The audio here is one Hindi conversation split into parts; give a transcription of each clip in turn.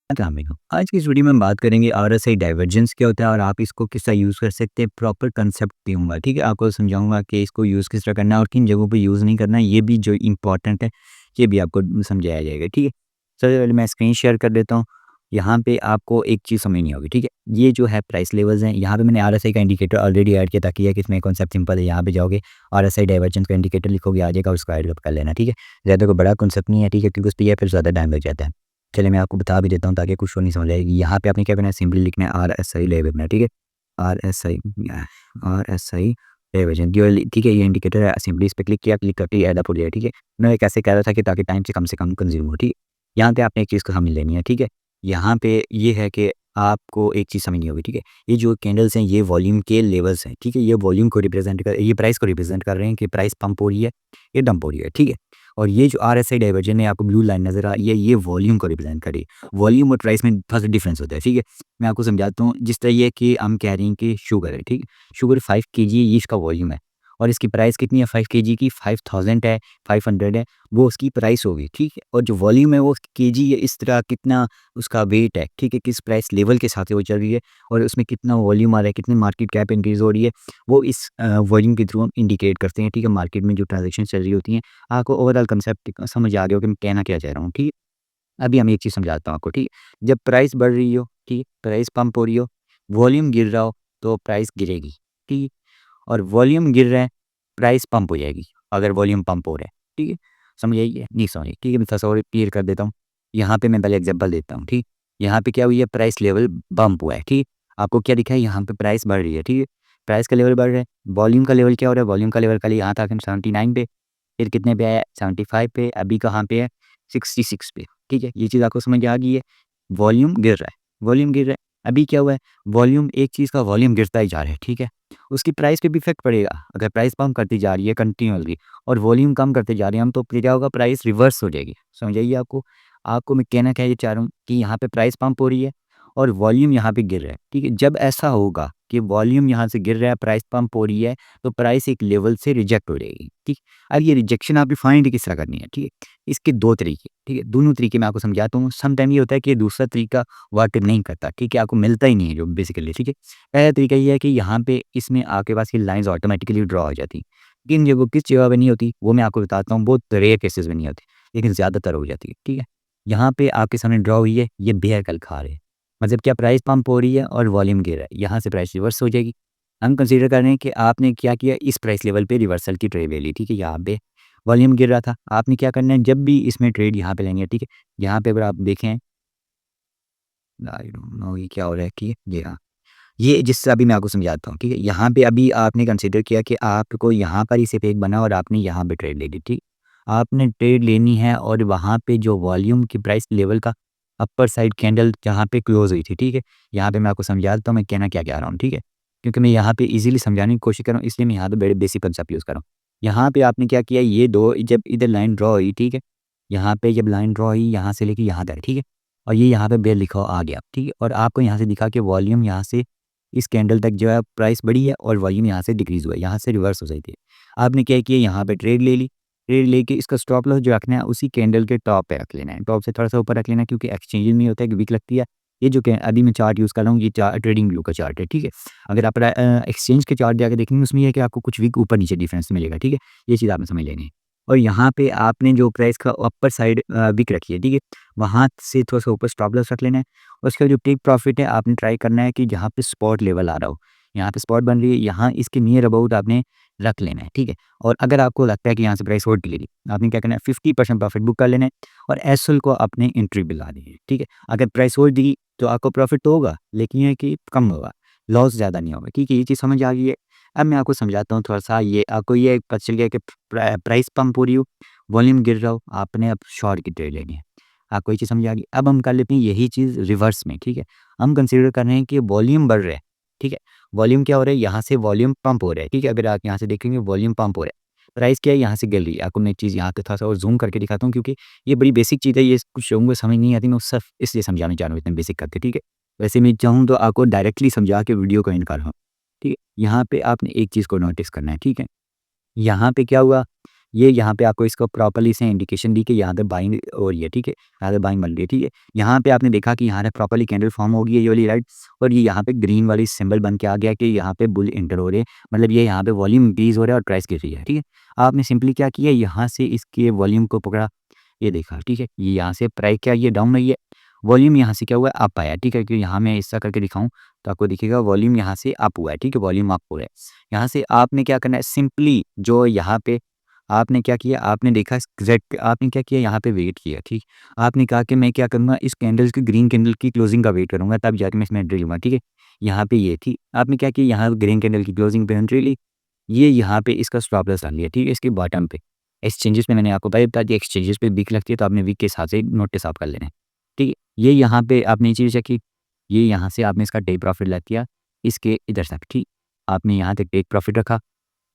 अस्सलाम वालेकुम। आज की इस वीडियो में हम बात करेंगे आरएसआई डाइवर्जेंस क्या होता है और आप इसको किस तरह यूज़ कर सकते हैं। प्रॉपर कंसेप्ट दूंगा, ठीक है। आपको समझाऊंगा कि इसको यूज़ किस तरह करना है और किन जगहों पे यूज़ नहीं करना है, ये भी जो इम्पोर्टेंट है ये भी आपको समझाया जाएगा, ठीक है। सबसे पहले मैं स्क्रीन शेयर कर देता हूँ। यहाँ पे आपको एक चीज़ समझनी होगी, ठीक है। ये जो है प्राइस लेवल्स हैं, यहाँ पे मैंने आरएसआई का इंडिकेटर ऑलरेडी ऐड किया ताकि कि इसमें कॉन्सेप्ट सिंपल है। यहाँ पे जाओगे आरएसआई डाइवर्जेंस का इंडिकेटर लिखोगे आ जाएगा, उसको ऐड कर लेना, ठीक है। ज़्यादा कोई बड़ा कॉन्सेप्ट नहीं है, ठीक है, क्योंकि उस पर यह फिर ज़्यादा टाइम लग जाता है। चलिए मैं आपको बता भी देता हूँ ताकि कुछ और नहीं समझ आएगी। यहाँ पे आपने क्या करना है, सिंपली लिखना है आरएसआई लेवल में, ठीक है। आरएसआई आरएसआई डाइवर्जेंस ठीक है, ये इंडिकेटर है। सिंपली इस पे क्लिक करके ये ऐड अप हो जाएगा, ठीक है। मैं एक ऐसे कह रहा था कि ताकि टाइम से कम कंज्यूम हो, ठीक है। यहाँ पे आपने एक चीज़ को समझ लेनी है, ठीक है। यहाँ पे ये है कि आपको एक चीज़ समझनी होगी, ठीक है। ये जो कैंडल्स हैं ये वॉल्यूम के लेवल्स हैं, ठीक है। ये वॉल्यूम को रिप्रेजेंट कर, ये प्राइस को रिप्रेजेंट कर रहे हैं कि प्राइस पंप हो रही है, ये डंप हो रही है, ठीक है। और ये जो आरएसआई डाइवर्जन है, आपको ब्लू लाइन नज़र आ रही है, ये वॉल्यूम को रिप्रेजेंट कर रही है। वॉल्यूम और प्राइस में थोड़ा-सा डिफरेंस होता है, ठीक है। मैं आपको समझाता हूँ। जिस तरह ये कि हम कह रहे हैं कि शुगर है, ठीक है। शुगर 5 केजी ये इसका वॉल्यूम है और इसकी प्राइस कितनी है 5 केजी की 5000 है, 500 है, वो उसकी प्राइस होगी, ठीक है। और जो वॉल्यूम है वो केजी है, इस तरह कितना उसका वेट है, ठीक है, किस प्राइस लेवल के साथ वो चल रही है और उसमें कितना वॉल्यूम आ रहा है, कितनी मार्केट कैप इंक्रीज़ हो रही है, वो इस वॉल्यूम के थ्रू हम इंडिकेट करते हैं, ठीक है। मार्केट में जो ट्रांज़ैक्शन चल रही होती हैं, आपको ओवरऑल कांसेप्ट समझ आ गया हो कि मैं कहना क्या चाह रहा हूँ, ठीक है। अभी हम एक चीज़ समझाता हूँ आपको, ठीक है। जब प्राइस बढ़ रही हो, ठीक है, प्राइस पंप हो रही हो, वॉल्यूम गिर रहा हो, तो प्राइस गिरेगी, ठीक है। और वॉल्यूम गिर रहा है, प्राइस पंप हो जाएगी, अगर वॉल्यूम पंप हो रहा है, ठीक है। समझ आई है? नहीं समझ आई, ठीक है। मैं थोड़ा-सा और क्लियर कर देता हूँ। यहाँ पे मैं पहले एग्ज़ाम्पल देता हूँ, ठीक। यहाँ पे क्या हुई है, प्राइस लेवल बम्प हुआ है, ठीक। आपको क्या दिखा है, यहाँ पे प्राइस बढ़ रही है, ठीक है। प्राइस का लेवल बढ़ रहा है, वॉल्यूम का लेवल क्या हो रहा है, वॉल्यूम का लेवल कल यहाँ था 79 पे, फिर कितने पे आया 75 पे, अभी कहाँ पे है 66 पे, ठीक है। ये चीज़ आपको समझ आ गई है। वॉल्यूम गिर रहा है, वॉल्यूम गिर रहा है। अभी क्या हुआ है, वॉल्यूम एक चीज़ का वॉल्यूम गिरता ही जा रहा है, ठीक है। उसकी प्राइस पे भी इफ़ेक्ट पड़ेगा। अगर प्राइस पंप करती जा रही है कंटिन्यूअसली और वॉल्यूम कम करते जा रहे हैं हम, तो फिर क्या होगा, प्राइस रिवर्स हो जाएगी। समझ आई आपको? आपको मैं कहना क्या ये चाह रहा हूँ कि यहाँ पे प्राइस पंप हो रही है और वॉल्यूम यहाँ पे गिर रहा है, ठीक है। जब ऐसा होगा कि वॉल्यूम यहाँ से गिर रहा है, प्राइस पंप हो रही है, तो प्राइस एक लेवल से रिजेक्ट हो जाएगी, ठीक। अब ये रिजेक्शन आपकी फाइंड किस तरह करनी है, ठीक है। इसके 2 तरीके, ठीक है। दोनों तरीके मैं आपको समझाता हूँ। सम टाइम ये होता है कि दूसरा तरीका वर्क नहीं करता, ठीक है, आपको मिलता ही नहीं है जो बेसिकली, ठीक है। पहला तरीका ये है कि यहाँ पे इसमें आपके पास ये लाइन्स ऑटोमेटिकली ड्रॉ हो जाती हैं। किन जगहों किस जगह पे नहीं होती वो मैं आपको बताता हूँ, बहुत रेयर केसेस में नहीं होती, लेकिन ज़्यादातर हो जाती है, ठीक है। यहाँ पे आपके सामने ड्रॉ हुई है, ये बेयर कल खा रहे हैं। मतलब क्या, प्राइस पंप हो रही है और वॉल्यूम गिर रहा है, यहाँ से प्राइस रिवर्स हो जाएगी। हम कंसीडर कर रहे हैं कि आपने क्या किया, इस प्राइस लेवल पे रिवर्सल की ट्रेड ले ली, ठीक है। यहाँ पे वॉल्यूम गिर रहा था, आपने क्या करना है, जब भी इसमें ट्रेड यहाँ पे लेनी है, ठीक है। यहाँ पे अगर आप देखें, आई डोंट नो ये क्या हो रहा है कि ये, हाँ, ये जिससे अभी मैं आपको समझाता हूँ, ठीक है। यहाँ पे अभी आपने कंसीडर किया कि आपको यहाँ पर ही सिर्फ एक बना और आपने यहाँ पे ट्रेड ले ली, ठीक। आपने ट्रेड लेनी है और वहाँ पे जो वॉल्यूम की प्राइस लेवल का अपर साइड कैंडल जहाँ पे क्लोज हुई थी, ठीक है। यहाँ पे मैं आपको समझा देता हूँ मैं कहना क्या चाह रहा हूँ, ठीक है। क्योंकि मैं यहाँ पे इजीली समझाने की कोशिश कर रहा हूँ, इसलिए मैं यहाँ पे बड़े बेसिक कंसेप्ट यूज़ कर रहा हूँ। यहाँ पे आपने क्या किया, ये दो जब इधर लाइन ड्रॉ हुई, ठीक है। यहाँ पे जब लाइन ड्रॉ हुई यहाँ से लेके यहाँ तक, ठीक है। और ये यहाँ पे बेयर लिखा हुआ आ गया, ठीक है। और आपको यहाँ से दिखा कि वॉल्यूम यहाँ से इस कैंडल तक जो है प्राइस बढ़ी है और वॉल्यूम यहाँ से डिक्रीज़ हुआ है, यहाँ से रिवर्स हो जाती है। आपने क्या किया, यहाँ पे ट्रेड ले ली, ट्रेड लेके इसका स्टॉप लॉस जो रखना है उसी कैंडल के टॉप पे रख लेना है, टॉप से थोड़ा-सा ऊपर रख लेना है, क्योंकि एक्सचेंज में होता है कि वीक लगती है। ये जो कै अभी मैं चार्ट यूज़ कर रहा हूँ, ये ट्रेडिंग व्यू का चार्ट है, ठीक है। अगर आप एक्सचेंज के चार्ट जाके देखेंगे, उसमें ये है कि आपको कुछ वीक ऊपर-नीचे डिफरेंस मिलेगा, ठीक है। ये चीज़ आपने समझ लेनी है। और यहाँ पे आपने जो प्राइस का अपर साइड विक रखी है, ठीक है, वहाँ से थोड़ा-सा ऊपर स्टॉप लॉस रख लेना है। और उसका जो टेक प्रॉफिट है आपने ट्राई करना है कि जहाँ पे स्पॉट लेवल आ रहा हो, यहाँ पे स्पॉट बन रही है, यहाँ इसके नियर अबाउट आपने रख लेना है, ठीक है। और अगर आपको लगता है कि यहाँ से प्राइस होल्ड ले रही, आपने क्या करना है, 50% प्रॉफिट बुक कर लेना है और एसएल को अपने एंट्री बिला देनी है, ठीक है। अगर प्राइस होल्ड दी तो आपको प्रॉफिट तो होगा, लेकिन ये है कि कम होगा, लॉस ज़्यादा नहीं होगा, ठीक है। ये चीज़ समझ आ गई है। अब मैं आपको समझाता हूँ थोड़ा-सा, ये आपको ये पता चल गया कि प्राइस पंप हो रही हो, वॉल्यूम गिर रहा हो, आपने अब शॉर्ट की ट्रेड लेनी है। आपको ये चीज़ समझ आ गई। अब हम कर लेते हैं यही चीज़ रिवर्स में, ठीक है। हम कंसीडर कर रहे हैं कि वॉल्यूम बढ़ रहा है, ठीक है। वॉल्यूम क्या हो रहा है, यहाँ से वॉल्यूम पंप हो रहा है, ठीक है। अगर आप यहाँ से देखेंगे वॉल्यूम पंप हो रहा है, प्राइस क्या है, यहाँ से गिर रही है। आपको मैं एक चीज़ यहाँ पे थोड़ा-सा और ज़ूम करके दिखाता हूँ, क्योंकि ये बड़ी बेसिक चीज़ है, ये कुछ लोगों को समझ नहीं आती, मैं सिर्फ इसलिए समझाना चाह रहा हूँ इतने बेसिक करके, ठीक है। वैसे मैं चाहूँ तो आपको डायरेक्टली समझा के वीडियो को एंड कर रहा हूँ, ठीक है। यहाँ पे आपने एक चीज़ को नोटिस करना है, ठीक है। यहाँ पे क्या हुआ, ये यहाँ पे आपको इसको प्रॉपर्ली से इंडिकेशन दी कि यहाँ पे बाइंग हो रही है, ठीक है, यहाँ पे बाइंग बन रही है, ठीक है। यहाँ पे आपने देखा कि यहाँ पे प्रॉपर्ली कैंडल फॉर्म हो गई है ये वाली, राइट। और ये यहाँ पे ग्रीन वाली सिंबल बन के आ गया कि यहाँ पे बुल एंटर हो रहे हैं, मतलब ये यहाँ पे वॉल्यूम इंक्रीज हो रहा है और प्राइस गिर रही है, ठीक है। आपने सिंपली क्या किया, यहाँ से इसके वॉल्यूम को पकड़ा, ये देखा, ठीक है। ये यहाँ से प्राइस क्या ये डाउन रही है, वॉल्यूम यहाँ से क्या हुआ है अप आया, ठीक है। कि यहाँ मैं ऐसा करके दिखाऊं तो आपको दिखेगा वॉल्यूम यहाँ से अप हुआ है, ठीक है, वॉल्यूम अप हो रहा है। यहाँ से आपने क्या करना है, सिंपली जो यहाँ पे आपने क्या किया, आपने देखा एग्जैक्ट, आपने क्या किया, यहाँ पे वेट किया, ठीक। आपने कहा कि मैं क्या करूँगा, इस कैंडल की ग्रीन कैंडल की क्लोजिंग का वेट करूँगा, तब जाके मैं इसमें एंट्री लूँगा, ठीक है। यहाँ पे ये थी, आपने क्या किया, यहाँ ग्रीन कैंडल की क्लोजिंग पे एंट्री ली, ये यहाँ पे इसका स्टॉप लॉस डाल लिया, ठीक है, इसके बॉटम पे। एक्सचेंजेस में मैंने आपको पहले बता दिया, एक्सचेंजेस पे वीक लगती है तो आपने वीक के हिसाब से नोटिस ऑफ कर लेना है, ठीक है। ये यहाँ पे आपने ये चीज़ चेक, ये यहाँ से आपने इसका टेक प्रॉफिट लग किया, इसके इधर तक, ठीक। आपने यहाँ तक टेक प्रॉफिट रखा,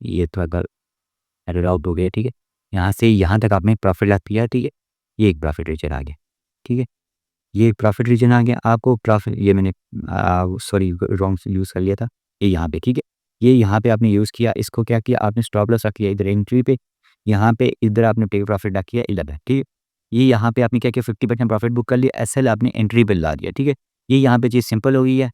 ये थोड़ा एरर आउट हो गया, ठीक है। यहाँ से यहाँ तक आपने प्रॉफिट लग किया, ठीक है। ये एक प्रॉफिट रीजन आ गया, ठीक है। ये एक प्रॉफिट रीजन आ गया, आपको प्रॉफिट, ये मैंने सॉरी रॉन्ग यूज़ कर लिया था, ये यहाँ पे, ठीक है। ये यहाँ पे आपने यूज़ किया, इसको क्या किया आपने, स्टॉप लॉस रख किया इधर एंट्री पे, यहाँ पे इधर आपने टेक प्रॉफिट रख किया 11, ठीक है। ये यहाँ पे आपने क्या किया, 50% प्रॉफिट बुक कर लिया, एसएल आपने एंट्री पे ला दिया, ठीक है। ये यहाँ पे चीज़ सिंपल हो गई है।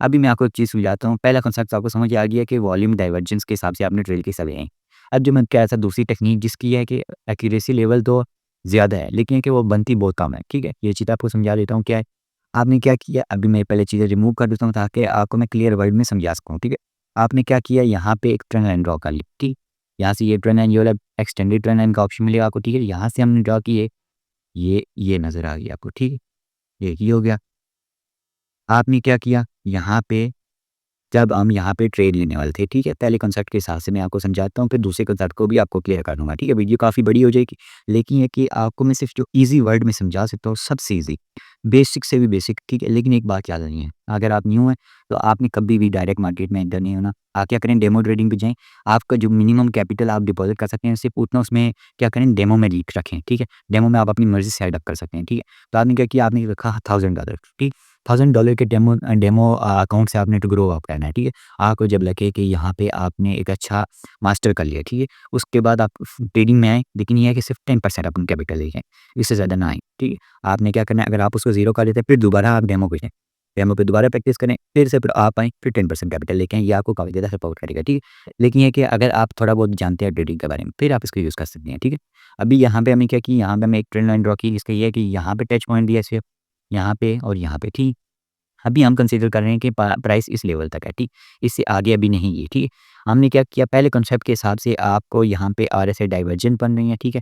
अभी मैं आपको एक चीज़ समझाता हूँ, पहला कॉन्सेप्ट आपको समझ आ गया कि वॉल्यूम डाइवर्जेंस के हिसाब से आपने ट्रेल के समय। अब जो मैं कह रहा था दूसरी टेक्नीक जिसकी है कि एक्यूरेसी लेवल तो ज़्यादा है, लेकिन कि वो बनती बहुत कम है, ठीक है। ये चीज़ आपको समझा देता हूँ क्या है। आपने क्या किया, अभी मैं पहले चीज़ें रिमूव कर देता हूँ ताकि आपको मैं क्लियर वर्ड में समझा सकूँ, ठीक है। आपने क्या किया, यहाँ पे एक ट्रेंड लाइन ड्रॉ कर ली, ठीक। यहाँ से ये ट्रेंड लाइन, ये वाला एक्सटेंडेड ट्रेंड लाइन का ऑप्शन मिलेगा आपको, ठीक है। यहाँ से हमने ड्रॉ किए, ये नज़र आ गई आपको, ठीक है। ये हो गया। आपने क्या किया, यहाँ पे जब हम यहाँ पे ट्रेड लेने वाले थे, ठीक है, पहले कॉन्सेप्ट के हिसाब से मैं आपको समझाता हूँ, फिर दूसरे कॉन्सेप्ट को भी आपको क्लियर कर दूँगा, ठीक है। वीडियो काफ़ी बड़ी हो जाएगी, लेकिन ये कि आपको मैं सिर्फ जो ईज़ी वर्ड में समझा सकता हूँ, सबसे ईज़ी, बेसिक से भी बेसिक, ठीक है। लेकिन एक बात याद रखनी है, अगर आप न्यू हैं, तो आपने कभी भी डायरेक्ट मार्केट में एंटर नहीं होना। आप क्या करें, डेमो ट्रेडिंग पे जाएँ, आपका जो मिनिमम कैपिटल आप डिपॉज़िट कर सकते हैं, सिर्फ उतना उसमें क्या करें, डेमो में लिख रखें, ठीक है। डेमो में आप अपनी मर्ज़ी से सेटअप कर सकते हैं, ठीक है। तो आपने क्या किया, आपने रखा $1000, ठीक। $1000 के डेमो डेमो अकाउंट से आपने तो ग्रो अप करना है, ठीक है। आपको जब लगे कि यहाँ पे आपने एक अच्छा मास्टर कर लिया, ठीक है, उसके बाद आप ट्रेडिंग में आए, लेकिन ये है कि सिर्फ 10% अपन कैपिटल लेके आएँ, इससे ज़्यादा ना आए, ठीक है। आपने क्या करना है, अगर आप उसको ज़ीरो कर लेते हैं, फिर दोबारा आप डेमो पे जाएँ, डेमो पे दोबारा प्रैक्टिस करें, फिर आप आएँ, फिर 10% कैपिटल लेके आएँ, ये आपको काफ़ी ज़्यादा सपोर्ट करेगा, ठीक है। लेकिन ये है कि अगर आप थोड़ा बहुत जानते हैं ट्रेडिंग के बारे में, फिर आप इसको यूज़ कर सकते हैं, ठीक है। अभी यहाँ पे हमने क्या की, यहाँ पे हमें एक ट्रेंड लाइन ड्रॉ की, जिसका ये है कि यहाँ पे टच पॉइंट दिया सिर्फ, यहाँ पे और यहाँ पे, ठीक। अभी हम कंसीडर कर रहे हैं कि प्राइस इस लेवल तक है, ठीक। इससे आगे अभी नहीं है, ठीक है। हमने क्या किया, पहले कॉन्सेप्ट के हिसाब से आपको यहाँ पे आरएसआई डाइवर्जेंट बन रही है, ठीक है।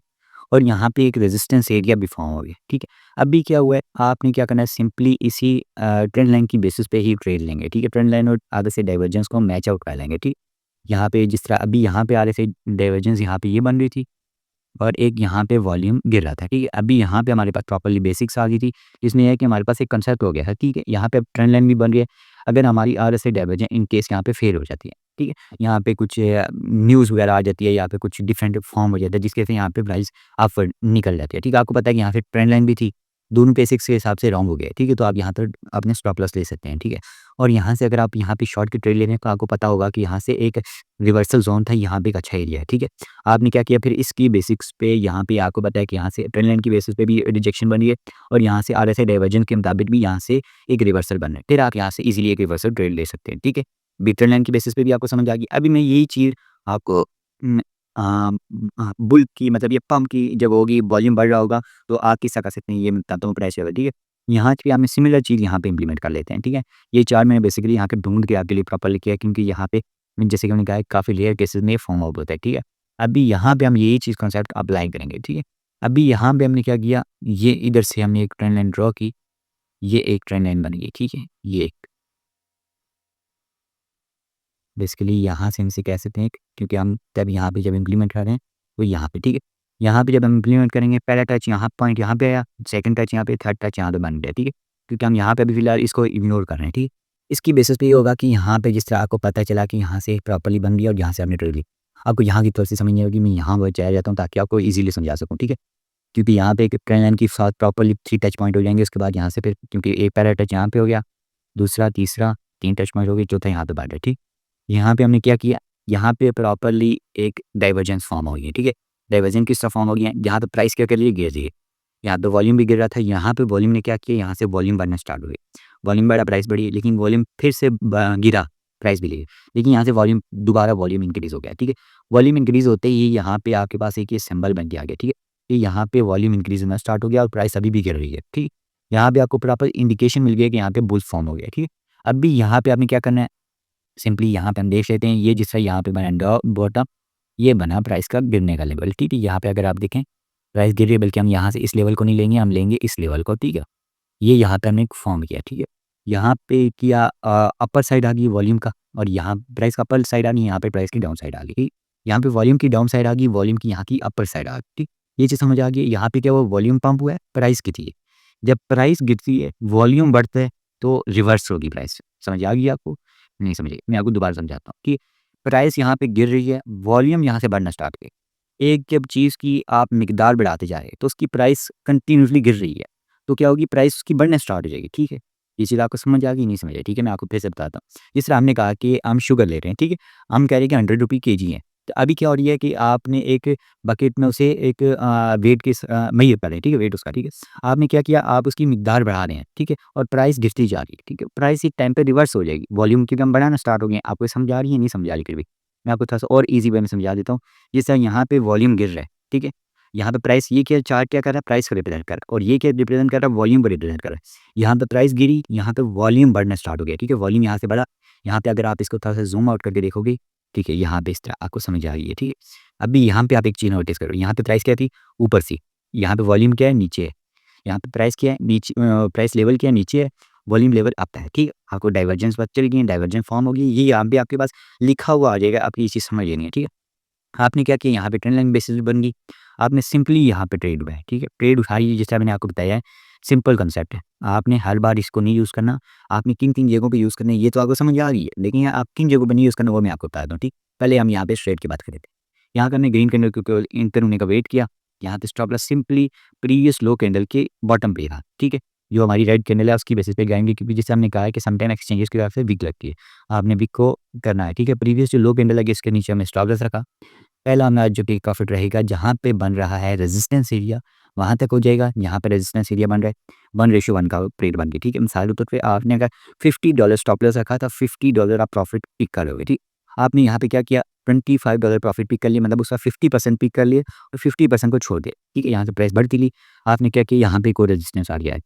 और यहाँ पे एक रेजिस्टेंस एरिया भी फॉर्म हो गया, ठीक है। अभी क्या हुआ है, आपने क्या करना है, सिंपली इसी ट्रेंड लाइन की बेसिस पे ही ट्रेड लेंगे, ठीक है। ट्रेंड लाइन और आरएसआई डाइवर्जेंस को मैच आउट कर लेंगे, ठीक। यहाँ पे जिस तरह अभी यहाँ पे आरएसआई डाइवर्जेंस यहाँ पे ये बन रही थी, और एक यहाँ पे वॉल्यूम गिर रहा था, ठीक है। अभी यहाँ पे हमारे पास प्रॉपर्ली बेसिक्स आ गई थी, इसमें यह है कि हमारे पास एक कंसेप्ट हो गया है, ठीक है। यहाँ पे अब ट्रेंड लाइन भी बन रही है। अगर हमारी आरएसआई डाइवर्जेंस इन केस यहाँ पे फेल हो जाती है, ठीक है, यहाँ पे कुछ न्यूज़ वगैरह आ जाती है, यहाँ पे कुछ डिफरेंट फॉर्म हो जाता है, जिसके से यहाँ पे प्राइस अपवर्ड निकल जाती है, ठीक है। आपको पता है कि यहाँ पे ट्रेंड लाइन भी थी, दोनों बेसिक्स के हिसाब से रॉन्ग हो गए, ठीक है। तो आप यहाँ पर अपने स्टॉप लॉस ले सकते हैं, ठीक है। और यहाँ से अगर आप यहाँ पे शॉर्ट की ट्रेड ले रहे हैं, तो आपको पता होगा कि यहाँ से एक रिवर्सल जोन था, यहाँ पे एक अच्छा एरिया है, ठीक है। आपने क्या किया, फिर इसकी बेसिक्स पे यहाँ पे आपको पता है कि यहाँ से ट्रेंड लाइन की बेसिस पे भी रिजेक्शन बनी है, और यहाँ से आरएसआई डाइवर्जेंस के मुताबिक भी यहाँ से एक रिवर्सल बन रहा है, फिर आप यहाँ से इजीली एक रिवर्सल ट्रेड ले सकते हैं, ठीक है। बी ट्रेंड लाइन की बेसिस पे भी आपको समझ आ गई। अभी मैं यही चीज़ आपको बुल की, मतलब ये पम्प की जब होगी, वॉल्यूम बढ़ रहा होगा, तो आप किसका कर सकते हैं, ये मैं बताता हूँ प्राइस लेवल, ठीक है। यहाँ पे हमें सिमिलर चीज़ यहाँ पे इंप्लीमेंट कर लेते हैं, ठीक है। ये चार्ट मैंने बेसिकली यहाँ पे ढूंढ के आपके लिए प्रॉपर किया है, क्योंकि यहाँ पे जैसे कि मैंने कहा है, काफ़ी रेयर केसेस में फॉर्म आउट होता है, ठीक है। अभी यहाँ पे हम यही चीज़ कॉन्सेप्ट अप्लाई करेंगे, ठीक है। अभी यहाँ पे हमने क्या किया, ये इधर से हमने एक ट्रेंड लाइन ड्रॉ की, ये एक ट्रेंड लाइन बन गई, ठीक है। ये एक बेसिकली यहाँ से हम इसे कह सकते हैं, क्योंकि हम तब यहाँ पे जब इम्प्लीमेंट कर रहे हैं, तो यहाँ पे, ठीक है। यहाँ पे जब हम इम्प्लीमेंट करेंगे, पहला टच यहाँ पॉइंट यहाँ पे आया, सेकंड टच यहाँ पे, थर्ड टच यहाँ पे बन गया, ठीक है। क्योंकि हम यहाँ पे अभी फिलहाल इसको इग्नोर कर रहे हैं, ठीक है। इसकी बेसिस पे ये होगा कि यहाँ पे जिस तरह आपको पता चला कि यहाँ से प्रॉपर्ली बन गई और यहाँ से आपने ट्रेड ली, आपको यहाँ की थोड़ी सी समझ नहीं होगी, मैं यहाँ वो चला जाता हूँ ताकि आपको ईजिली समझा सकूँ, ठीक है। क्योंकि यहाँ पे एक ट्रेंड लाइन के साथ प्रॉपर्ली 3 टच पॉइंट हो जाएंगे, उसके बाद यहाँ से फिर क्योंकि एक पहला टच यहाँ पे हो गया, दूसरा, तीसरा, 3 टच पॉइंट हो गए, चौथा यहाँ पे बढ़ गया, ठीक। यहाँ पे हमने क्या किया, यहाँ पे प्रॉपर्ली एक डाइवर्जेंस फॉर्म हो गई है, ठीक है। डाइवर्जेंस किस तरह फॉर्म हो गया, यहाँ पे प्राइस क्या कर रही है, गिर रही है। यहाँ पे वॉल्यूम भी गिर रहा था, यहाँ पे वॉल्यूम ने क्या किया, यहाँ से वॉल्यूम बढ़ना स्टार्ट हो गई। वॉल्यूम बढ़ा, प्राइस बढ़ी, लेकिन वॉल्यूम फिर से गिरा, प्राइस भी गिरी। लेकिन यहाँ से वॉल्यूम दोबारा वॉल्यूम इंक्रीज़ हो गया, ठीक है। वॉल्यूम इंक्रीज़ होते ही यहाँ पे आपके पास एक ये सिंबल बन के आ गया, ठीक है। कि यहाँ पे वॉल्यूम इंक्रीज़ होना स्टार्ट हो गया और प्राइस अभी भी गिर रही है, ठीक। यहाँ पे आपको प्रॉपर इंडिकेशन मिल गया कि यहाँ पे बुल फॉर्म हो गया, ठीक है। अब भी यहाँ पे आपने क्या करना है, सिंपली यहाँ पे हम देख लेते हैं, ये जिस तरह यहाँ पे बना बॉटम, ये बना प्राइस का गिरने का लेवल, ठीक है। यहाँ पे अगर आप देखें प्राइस गिर रही है, बल्कि हम यहाँ से इस लेवल को नहीं लेंगे, हम लेंगे इस लेवल को, ठीक है। ये यहाँ पे हमने फॉर्म किया, ठीक है। यहाँ पे किया अपर साइड आ गई वॉल्यूम का, और यहाँ प्राइस का अपर साइड आ गई, यहाँ पे प्राइस की डाउन साइड आ गई। यहाँ पे वॉल्यूम की डाउन साइड आ गई, वॉल्यूम की यहाँ की अपर साइड आ गई, ठीक। ये चीज़ समझ आ गई। यहाँ पे क्या हुआ, वॉल्यूम पंप हुआ है, प्राइस गिरती है। जब प्राइस गिरती है, वॉल्यूम बढ़ता है, तो रिवर्स होगी प्राइस। समझ आ गई आपको? नहीं समझ आई? मैं आपको दोबारा समझाता हूँ कि प्राइस यहाँ पे गिर रही है, वॉल्यूम यहाँ से बढ़ना स्टार्ट हुई। एक जब चीज़ की आप मिकदार बढ़ाते जा रहे हैं, तो उसकी प्राइस कंटिन्यूअसली गिर रही है, तो क्या होगी, प्राइस उसकी बढ़ना स्टार्ट हो जाएगी, ठीक है। ये चीज़ आपको समझ आ गई, नहीं समझ आई? ठीक है, मैं आपको फिर से बताता हूँ। जिस तरह हमने कहा कि हम शुगर ले रहे हैं, ठीक है। हम कह रहे हैं कि 100 रुपये केजी है। तो अभी क्या हो रही है कि आपने एक बकेट में उसे एक वेट के मेज़र कर रहे हैं, ठीक है, वेट उसका, ठीक है। आपने क्या किया, आप उसकी मिकदार बढ़ा रहे हैं, ठीक है, और प्राइस गिरती जा रही है, ठीक है। प्राइस एक टाइम पे रिवर्स हो जाएगी, वॉल्यूम की हम बढ़ाना स्टार्ट हो गए। आपको समझ आ रही है, नहीं समझ आ रही फिर भी? मैं आपको थोड़ा-सा और ईज़ी वे में समझा देता हूँ। जिस तरह यहाँ पे वॉल्यूम गिर रहा है, ठीक है। यहाँ पे प्राइस, ये क्या चार्ट क्या कर रहा है, प्राइस को रिप्रेजेंट कर रहा है, और ये क्या रिप्रेजेंट कर रहा है, वॉल्यूम को रिप्रेजेंट कर रहा है। यहाँ पे प्राइस गिरी, यहाँ पे वॉल्यूम बढ़ना स्टार्ट हो गया, ठीक है। वॉल्यूम यहाँ से बढ़ा, यहाँ पे अगर आप इसको थोड़ा सा जूम आउट करके देखोगे, ठीक है, यहाँ पे इस तरह आपको समझ आ गई है, ठीक है। अभी यहाँ पे आप एक चीज़ नोटिस करो, यहाँ पे प्राइस क्या थी, ऊपर थी। यहाँ पे वॉल्यूम क्या है, नीचे है। यहाँ पे प्राइस क्या है, नीचे, प्राइस लेवल क्या है, नीचे है। वॉल्यूम लेवल अप है, ठीक है। आपको डाइवर्जेंस पता चल गई, डाइवर्जेंस फॉर्म होगी, ये यहाँ पे आपके पास लिखा हुआ आ जाएगा, आपकी ये चीज़ समझ लेनी है, ठीक है। आपने क्या किया, यहाँ पे ट्रेंड लाइन बेसिस बन गई। आपने सिंपली यहाँ पे ट्रेड उठाया, ठीक है। ट्रेड उठाई, जैसा मैंने आपको बताया है, सिंपल कांसेप्ट है। आपने हर बार इसको नहीं यूज़ करना, आपने किन-किन जगहों पे यूज़ करना है, ये तो आपको समझ आ रही है। लेकिन आप किन जगहों पे नहीं यूज़ करना, वो मैं आपको बता दूँ, ठीक। पहले हम यहाँ पे ट्रेड की बात कर लेते हैं। यहाँ पे हमने ग्रीन कैंडल को केवल एंटर होने का वेट किया। यहाँ पे स्टॉप लॉस सिंपली प्रीवियस लो कैंडल के बॉटम पे था, ठीक है। जो हमारी रेड कैंडल है, उसकी बेसिस पे जाएँगे, क्योंकि जैसे हमने कहा है कि समटाइम एक्सचेंजेस की तरफ से विक लगती है। आपने विक को करना है, ठीक है। प्रीवियस जो लो कैंडल लगी, इसके नीचे हमने स्टॉप लॉस रखा। पहला हमारा जो टेक प्रॉफिट रहेगा, जहाँ पे बन रहा है रेजिस्टेंस एरिया, वहाँ तक हो जाएगा। यहाँ पे रेजिस्टेंस एरिया बन रहा है, 1:1 का ट्रेड बन गया, ठीक है। मिसाल के तौर पे आपने अगर $50 स्टॉप लॉस रखा था, $50 आप प्रॉफिट पिक करोगे, ठीक। आपने यहाँ पे क्या किया, $25 प्रॉफिट पिक कर लिया, मतलब उसका 50% पिक कर लिए और 50% को छोड़ दिया, ठीक है। यहाँ से प्राइस बढ़ती ली। आपने क्या किया, यहाँ पे कोई रेजिस्टेंस आ गया है,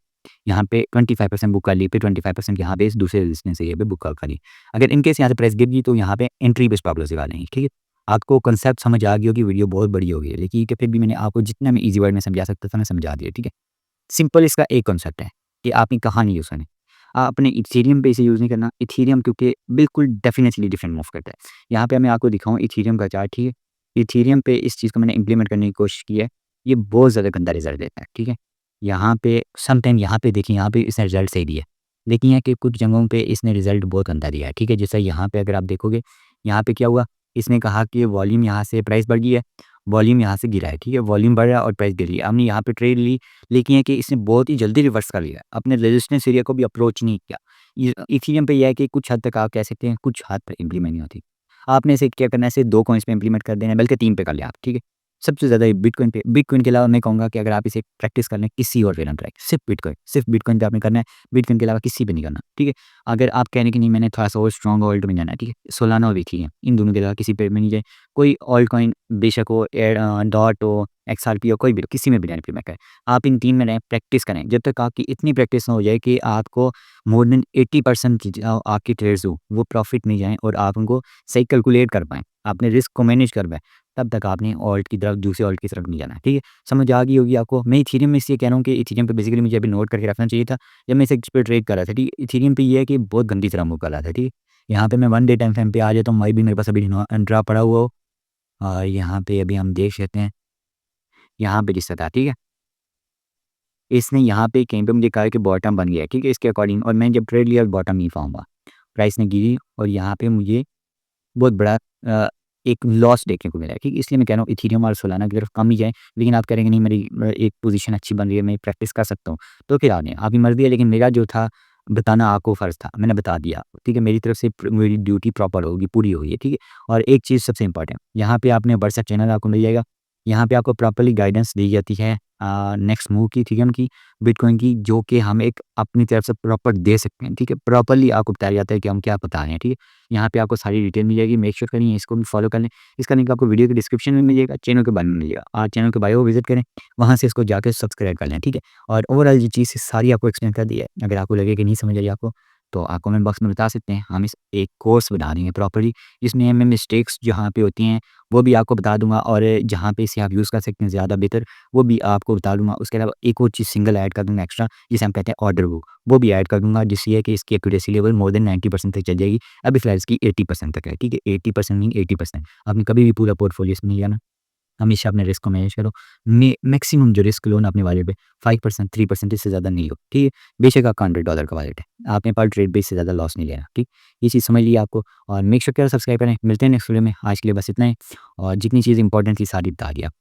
यहाँ पे 25% बुक कर ली, फिर 25% यहाँ पे इस दूसरे रेजिस्टेंस एरिया पे बुक कर ली। अगर इनकेस यहाँ से प्राइस गिर गई, तो यहाँ पे एंट्री पे स्टॉप लॉस लगा लेंगे, ठीक है। आपको कांसेप्ट समझ आ गई होगी, वीडियो बहुत बड़ी हो गई है, लेकिन फिर भी मैंने आपको जितना मैं ईज़ी वर्ड में समझा सकता था, मैं समझा दिया, ठीक है। सिंपल इसका एक कांसेप्ट है कि आपने कहाँ नहीं यूज़ करना है। आपने इथेरियम पे इसे यूज़ नहीं करना। इथेरियम क्योंकि बिल्कुल डेफिनेटली डिफरेंट मूव करता है। यहाँ पे मैं आपको दिखाऊँ इथेरियम का चार्ट, ठीक है। इथेरियम पे इस चीज़ को मैंने इम्प्लीमेंट करने की कोशिश की है। ये बहुत ज़्यादा गंदा रिज़ल्ट देता है, ठीक है। यहाँ पे समटाइम यहाँ पे देखिए, यहाँ पे इसने रिज़ल्ट सही दिया है। लेकिन यहाँ के कुछ जगहों पे इसने रिज़ल्ट बहुत गंदा दिया है, ठीक है। जैसे यहाँ पे अगर आप देखोगे, यहाँ पे क्या हुआ, इसने कहा कि वॉल्यूम यहाँ से प्राइस बढ़ गई है, वॉल्यूम यहाँ से गिरा है, ठीक है। वॉल्यूम बढ़ रहा है और प्राइस गिर रही है। हमने यहाँ पे ट्रेड ली, लेकिन है कि इसने बहुत ही जल्दी रिवर्स कर लिया, अपने रेजिस्टेंस एरिया को भी अप्रोच नहीं किया। ये इथेरियम पे यह है कि कुछ हद तक आप कह सकते हैं, कुछ हद तक इम्प्लीमेंट नहीं होती। आपने इसे क्या करना है, इसे 2 कॉइन्स पे इम्प्लीमेंट कर देना है, बल्कि 3 पे कर लिया आप, ठीक है। सबसे ज़्यादा बिटकॉइन पे, बिटकॉइन के अलावा मैं कहूँगा कि अगर आप इसे प्रैक्टिस कर लें किसी और पे ना ट्राई, सिर्फ बिटकॉइन पे आपने करना है, बिटकॉइन के अलावा किसी पे नहीं करना, ठीक है। अगर आप कह रहे हैं कि नहीं, मैंने थोड़ा-सा और स्ट्रॉन्ग ऑल्ट में जाना है, ठीक है, सोलाना और वीकली है, इन दोनों के अलावा किसी पे में नहीं जाए। कोई ऑल्ट कॉइन बेशक हो, डॉट हो, एक्सआरपी हो, कोई भी हो, किसी में भी जाने इम्प्लीमेंट करें। आप इन 3 में रहें, प्रैक्टिस करें, जब तक आपकी इतनी प्रैक्टिस ना हो जाए कि आपको मोर देन 80% की आपकी ट्रेड्स हो, वो प्रॉफिट नहीं जाएँ और आप उनको सही कैलकुलेट कर पाएँ, अपने रिस्क को मैनेज कर पाएँ, तब तक आपने ऑल्ट की तरफ, दूसरे ऑल्ट की तरफ नहीं जाना है, ठीक है। समझ आ गई होगी आपको। मैं इथेरियम में इसलिए कह रहा हूँ कि इथेरियम पे बेसिकली मुझे अभी नोट करके रखना चाहिए था, जब मैं इसे इस पे ट्रेड कर रहा था, ठीक है। इथेरियम पे ये है कि बहुत गंदी तरह मूव कर रहा था, ठीक है। यहाँ पे मैं 1 डे टाइम फ्रेम पे आ जाता हूँ, वही भी मेरे पास अभी ड्रा पड़ा हुआ हो, और यहाँ पे अभी हम देख सकते हैं, यहाँ पे जिस तरह था, ठीक है। इसने यहाँ पे कहीं पे मुझे कहा है कि बॉटम बन गया है, ठीक है, इसके अकॉर्डिंग, और मैं जब ट्रेड लिया बॉटम नहीं फॉर्म हुआ, प्राइस ने गिरी और यहाँ पे मुझे बहुत बड़ा एक लॉस देखने को मिला है, ठीक है। इसलिए मैं कह रहा हूँ इथेरियम और सोलाना की तरफ कम ही जाएँ, लेकिन आप कह रहे हैं कि नहीं, मेरी एक पोजीशन अच्छी बन रही है, मैं प्रैक्टिस कर सकता हूँ, तो फिर आपने आपकी मर्ज़ी है, लेकिन मेरा जो था बताना आपको फ़र्ज़ था, मैंने बता दिया, ठीक है। मेरी तरफ से मेरी ड्यूटी प्रॉपर होगी, पूरी हुई है, ठीक है। और एक चीज़ सबसे इम्पोर्टेंट, यहाँ पे आपने व्हाट्सएप चैनल आपको मिल जाएगा, यहाँ पे आपको प्रॉपर्ली गाइडेंस दी जाती है नेक्स्ट मूव की, ठीक है, उनकी बिटकॉइन की, जो कि हम एक अपनी तरफ से प्रॉपर दे सकते हैं, ठीक है। प्रॉपर्ली आपको बताया जाता है कि हम क्या बता रहे हैं, ठीक है। यहाँ पे आपको सारी डिटेल मिल जाएगी, मेक श्योर करिए इसको भी फॉलो कर लें। इसका लिंक आपको वीडियो के डिस्क्रिप्शन में मिल जाएगा, चैनल के बारे में मिलेगा। आप चैनल के बायो विजिट करें, वहाँ से इसको जाकर सब्सक्राइब कर लें, ठीक है। और ओवरऑल ये चीज़ सारी आपको एक्सप्लेन कर दी है। अगर आपको लगे कि नहीं समझ आई आपको, तो आप कमेंट बॉक्स में बता सकते हैं। हम इस एक कोर्स बना देंगे प्रॉपर्ली, जिसमें मैं मिस्टेक्स जहाँ पे होती हैं वो भी आपको बता दूंगा, और जहाँ पे इसे आप यूज़ कर सकते हैं ज़्यादा बेहतर, वो भी आपको बता दूंगा। उसके अलावा एक और चीज़ सिंगल ऐड कर दूंगा एक्स्ट्रा, जिसे हम कहते हैं ऑर्डर बुक, वो भी ऐड कर दूंगा, जिससे है कि इसकी एक्यूरेसी लेवल मोर देन 90% तक चल जाएगी। अभी फिलहाल इसकी 80% तक है, ठीक है। 80% मीन 80%। आपने कभी भी पूरा पोर्टफोलियो इसमें नहीं जाना, हमेशा अपने रिस्क को मैनेज करो। मैक्सिमम जो रिस्क लो ना अपने वॉलेट पे 5% 3% इससे ज़्यादा नहीं हो, ठीक है। बेशक आपका $100 का वॉलेट है, आपने पर ट्रेड पे इससे ज़्यादा लॉस नहीं लेना, ठीक। ये चीज़ समझ लीजिए आपको, और मेक श्योर सब्सक्राइब करें। मिलते हैं नेक्स्ट वीडियो में, आज के लिए बस इतना ही, और जितनी चीज़ इंपॉर्टेंट थी सारी बता दी आप।